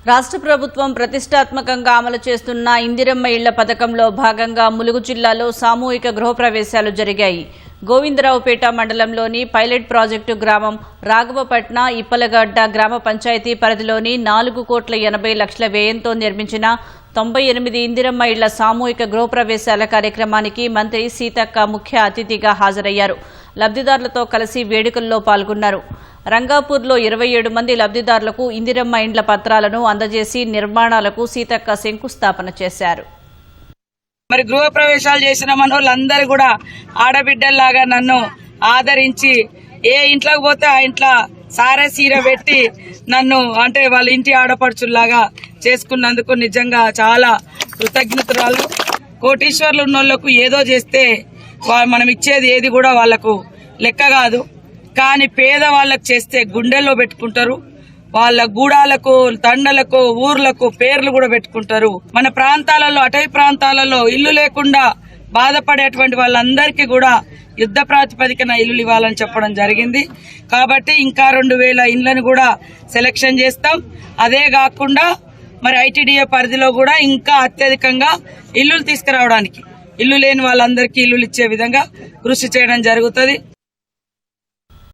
రాష్ట్ర ప్రభుత్వం ప్రతిష్టాత్మకంగా అమలు చేస్తున్న ఇందిరమ్మ ఇళ్ల పథకంలో భాగంగా ములుగు జిల్లాలో సామూహిక గృహప్రవేశాలు జరిగాయి. గోవిందరావుపేట మండలంలోని పైలట్ ప్రాజెక్టు గ్రామం రాఘవపట్న ఇప్పలగడ్డ గ్రామ పంచాయతీ పరిధిలోని 4,80,00,000 వ్యయంతో నిర్మించిన 98 ఇందిరమ్మ ఇళ్ల సామూహిక గృహప్రవేశాల కార్యక్రమానికి మంత్రి సీతక్క ముఖ్య అతిథిగా హాజరయ్యారు. లబ్ధిదారులతో కలిసి వేడుకల్లో పాల్గొన్నారు. రంగాపూర్లో 27 మంది లబ్ధిదారులకు ఇందిరమ్మ ఇండ్ల పత్రాలను అందజేసి నిర్మాణాలకు సీతక్క శంకుస్థాపన చేశారు. మరి గృహ ప్రవేశాలు చేసిన మనోళ్ళందరూ కూడా ఆడబిడ్డల్లాగా నన్ను ఆదరించి ఏ ఇంట్లోకి పోతే ఆ ఇంట్లో సారే సీర పెట్టి నన్ను అంటే వాళ్ళ ఇంటి ఆడపడుచుల్లాగా చేసుకున్నందుకు నిజంగా చాలా కృతజ్ఞతలు. కోటీశ్వర్లు ఉన్నోళ్లకు ఏదో చేస్తే మనం ఇచ్చేది ఏది కూడా వాళ్లకు లెక్క కాదు. కానీ పేదవాళ్లకు చేస్తే గుండెల్లో పెట్టుకుంటారు. వాళ్ళ గూడాలకు, తండలకు, ఊర్లకు పేర్లు కూడా పెట్టుకుంటారు. మన ప్రాంతాలలో, అటవీ ప్రాంతాలలో ఇల్లు లేకుండా బాధపడేటువంటి వాళ్ళందరికీ కూడా యుద్ధ ప్రాతిపదికన ఇల్లు ఇవ్వాలని చెప్పడం జరిగింది. కాబట్టి ఇంకా 2,000 ఇళ్లను కూడా సెలక్షన్ చేస్తాం. అదే కాకుండా మరి ఐటీడీఏ పరిధిలో కూడా ఇంకా అత్యధికంగా ఇల్లులు తీసుకురావడానికి, ఇల్లు లేని వాళ్ళందరికీ ఇల్లులు ఇచ్చే విధంగా కృషి చేయడం జరుగుతుంది.